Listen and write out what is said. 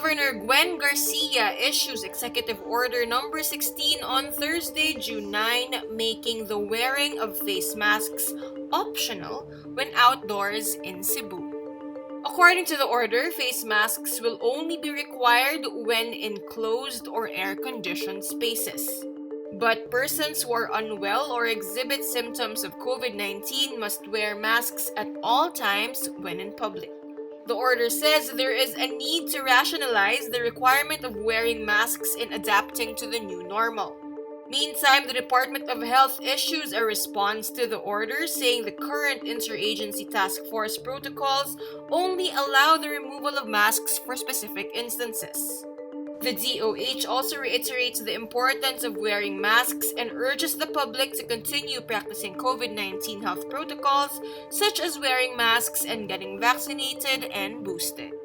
Governor Gwen Garcia issues Executive Order number 16 on Thursday, June 9, making the wearing of face masks optional when outdoors in Cebu. According to the order, face masks will only be required when in closed or air-conditioned spaces. But persons who are unwell or exhibit symptoms of COVID-19 must wear masks at all times when in public. The order says there is a need to rationalize the requirement of wearing masks in adapting to the new normal. Meantime, the Department of Health issues a response to the order, saying the current interagency task force protocols only allow the removal of masks for specific instances. The DOH also reiterates the importance of wearing masks and urges the public to continue practicing COVID-19 health protocols, such as wearing masks and getting vaccinated and boosted.